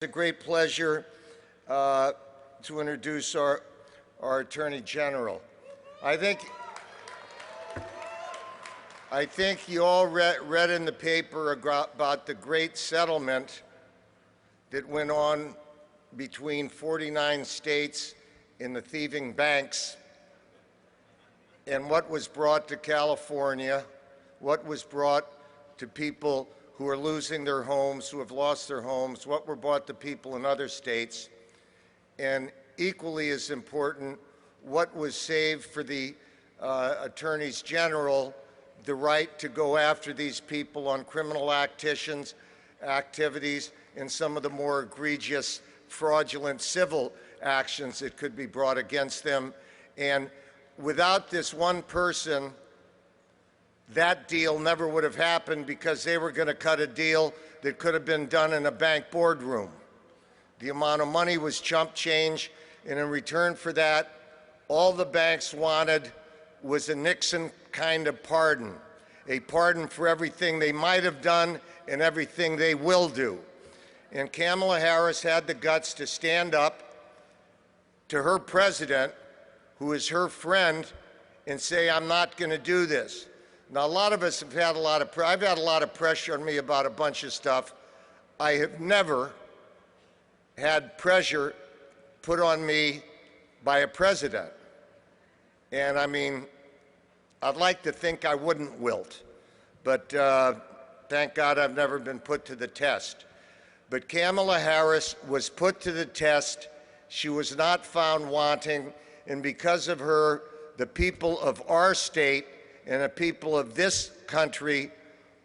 It's a great pleasure to introduce our Attorney General. I think you all read in the paper about the great settlement that went on between 49 states in the thieving banks, and what was brought to California, what was brought to people who are losing their homes, who have lost their homes, what were brought to people in other states, and equally as important, what was saved for the attorneys general, the right to go after these people on criminal activities and some of the more egregious, fraudulent civil actions that could be brought against them. And without this one person, that deal never would have happened, because they were going to cut a deal that could have been done in a bank boardroom. The amount of money was chump change, and in return for that, all the banks wanted was a Nixon kind of pardon, a pardon for everything they might have done and everything they will do. And Kamala Harris had the guts to stand up to her president, who is her friend, and say, "I'm not going to do this." Now, a lot of us have had I've had a lot of pressure on me about a bunch of stuff. I have never had pressure put on me by a president. And I mean, I'd like to think I wouldn't wilt, but thank God I've never been put to the test. But Kamala Harris was put to the test. She was not found wanting, and because of her, the people of our state and the people of this country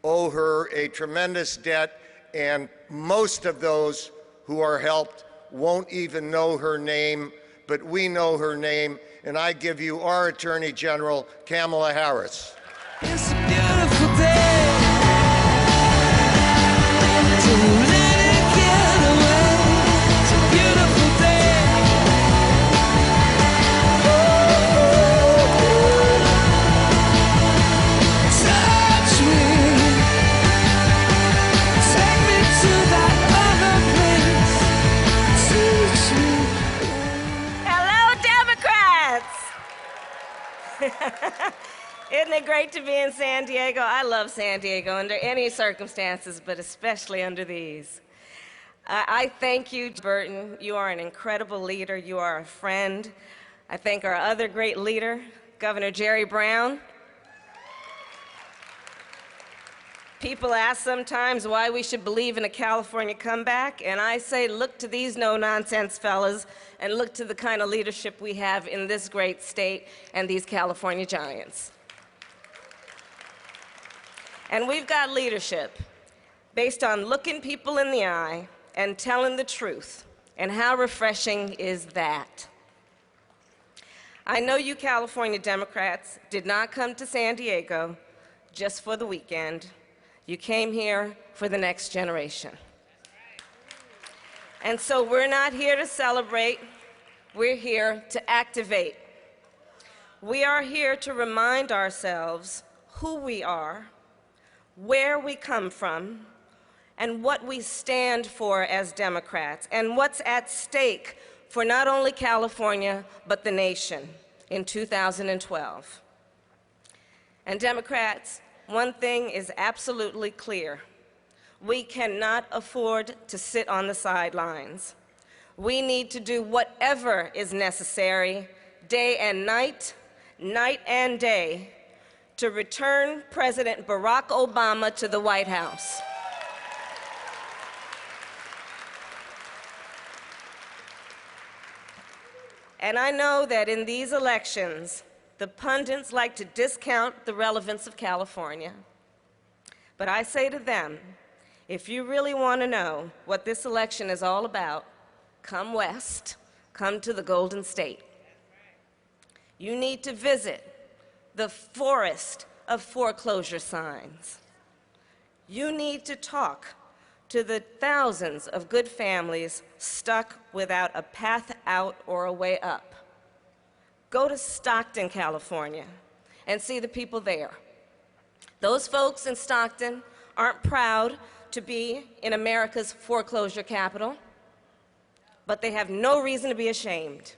owe her a tremendous debt, and most of those who are helped won't even know her name, but we know her name, and I give you our Attorney General, Kamala Harris. It's a beautiful day to let it get away. It's a beautiful day. Touch me, take me to that other place. Teach me. Hello, Democrats! Isn't it great to be in San Diego? I love San Diego under any circumstances, but especially under these. I thank you, Burton. You are an incredible leader. You are a friend. I thank our other great leader, Governor Jerry Brown. People ask sometimes why we should believe in a California comeback, and I say look to these no-nonsense fellas and look to the kind of leadership we have in this great state and these California giants. And we've got leadership based on looking people in the eye and telling the truth, and how refreshing is that? I know you California Democrats did not come to San Diego just for the weekend. You came here for the next generation. And so we're not here to celebrate, we're here to activate. We are here to remind ourselves who we are, where we come from, and what we stand for as Democrats, and what's at stake for not only California, but the nation in 2012. And Democrats, one thing is absolutely clear. We cannot afford to sit on the sidelines. We need to do whatever is necessary, day and night and day, to return President Barack Obama to the White House. And I know that in these elections, the pundits like to discount the relevance of California. But I say to them, if you really want to know what this election is all about, come west, come to the Golden State. You need to visit the forest of foreclosure signs. You need to talk to the thousands of good families stuck without a path out or a way up. Go to Stockton, California, and see the people there. Those folks in Stockton aren't proud to be in America's foreclosure capital. but they have no reason to be ashamed.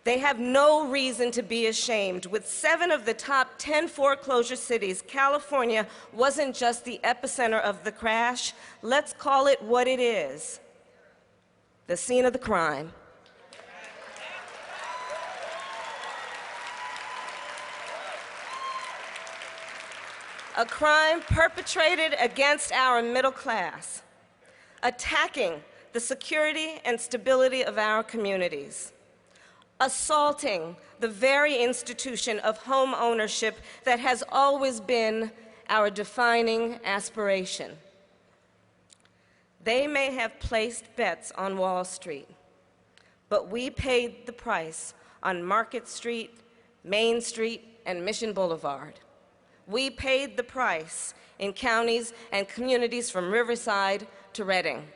They have no reason to be ashamed. With 7 of the top 10 foreclosure cities, California wasn't just the epicenter of the crash. Let's call it what it is: the scene of the crime. A crime perpetrated against our middle class, attacking the security and stability of our communities, assaulting the very institution of home ownership that has always been our defining aspiration. They may have placed bets on Wall Street, but we paid the price on Market Street, Main Street, and Mission Boulevard. We paid the price in counties and communities from Riverside to Redding.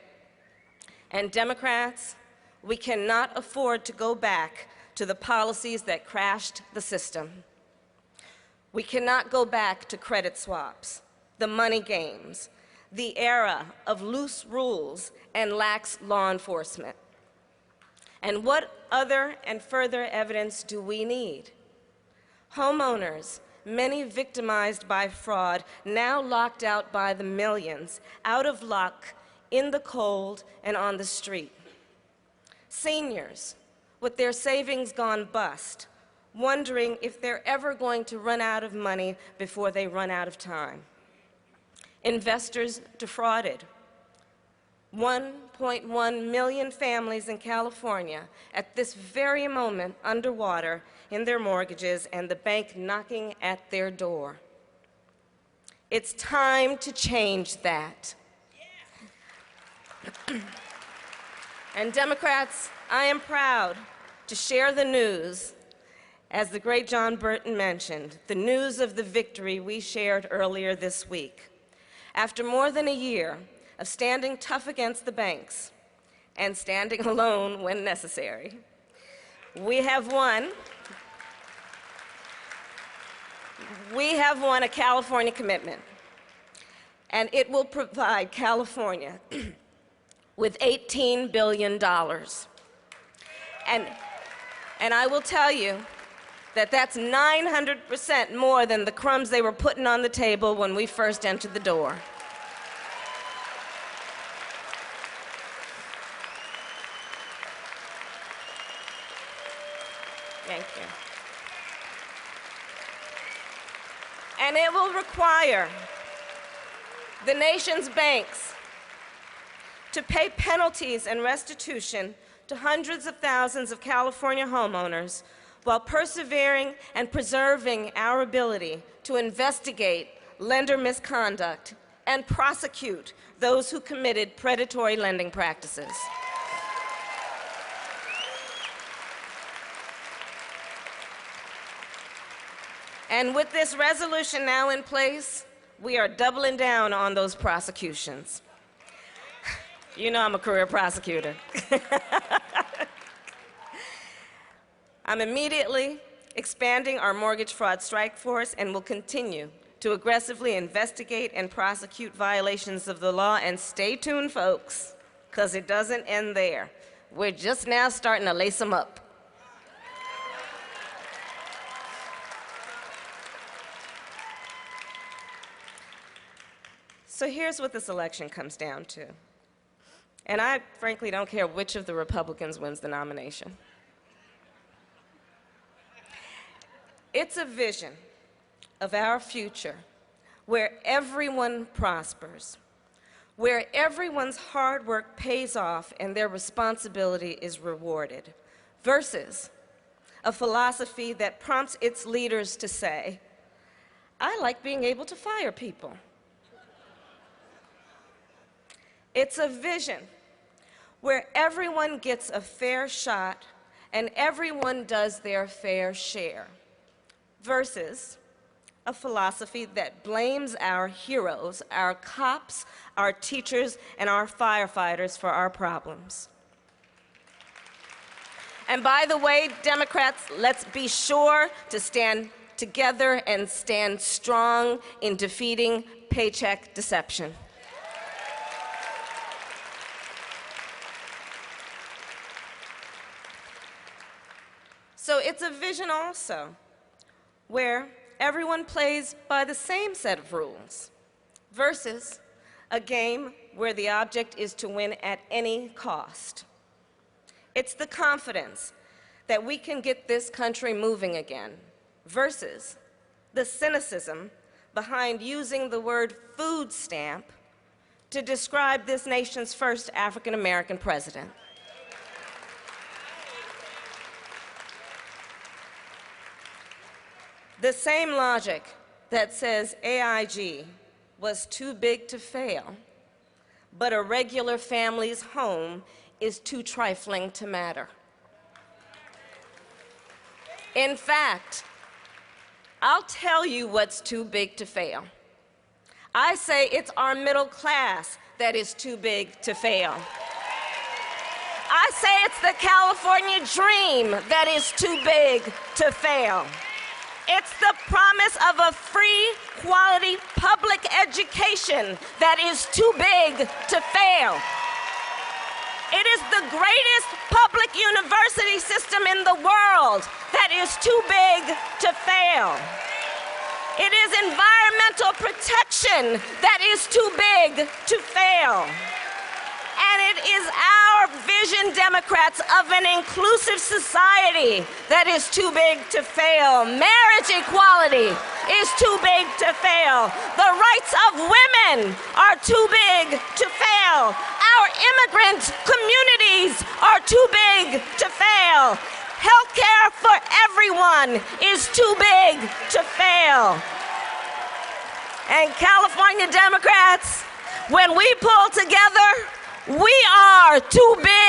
And Democrats, we cannot afford to go back to the policies that crashed the system. We cannot go back to credit swaps, the money games, the era of loose rules and lax law enforcement. And what other and further evidence do we need? Homeowners, many victimized by fraud, now locked out by the millions, out of luck, in the cold, and on the street. Seniors, with their savings gone bust, wondering if they're ever going to run out of money before they run out of time. Investors defrauded. 1.1 million families in California at this very moment underwater in their mortgages and the bank knocking at their door. It's time to change that. And Democrats, I am proud to share the news, as the great John Burton mentioned, the news of the victory we shared earlier this week. After more than a year of standing tough against the banks and standing alone when necessary, we have won a California commitment, and it will provide California with $18 billion. And I will tell you that that's 900% more than the crumbs they were putting on the table when we first entered the door. Thank you. And it will require the nation's banks to pay penalties and restitution to hundreds of thousands of California homeowners while persevering and preserving our ability to investigate lender misconduct and prosecute those who committed predatory lending practices. And with this resolution now in place, we are doubling down on those prosecutions. You know I'm a career prosecutor. I'm immediately expanding our mortgage fraud strike force and will continue to aggressively investigate and prosecute violations of the law. And stay tuned, folks, because it doesn't end there. We're just now starting to lace them up. So here's what this election comes down to. And I frankly don't care which of the Republicans wins the nomination. It's a vision of our future where everyone prospers, where everyone's hard work pays off and their responsibility is rewarded, versus a philosophy that prompts its leaders to say, I like being able to fire people. It's a vision where everyone gets a fair shot and everyone does their fair share, versus a philosophy that blames our heroes, our cops, our teachers, and our firefighters for our problems. And by the way, Democrats, let's be sure to stand together and stand strong in defeating paycheck deception. So it's a vision also where everyone plays by the same set of rules versus a game where the object is to win at any cost. It's the confidence that we can get this country moving again versus the cynicism behind using the word food stamp to describe this nation's first African-American president. The same logic that says AIG was too big to fail, but a regular family's home is too trifling to matter. In fact, I'll tell you what's too big to fail. I say it's our middle class that is too big to fail. I say it's the California dream that is too big to fail. It's the promise of a free, quality public education that is too big to fail. It is the greatest public university system in the world that is too big to fail. It is environmental protection that is too big to fail. And it is our vision, Democrats, of an inclusive society that is too big to fail. Marriage equality is too big to fail. The rights of women are too big to fail. Our immigrant communities are too big to fail. Healthcare for everyone is too big to fail. And California Democrats, when we pull together, we are too big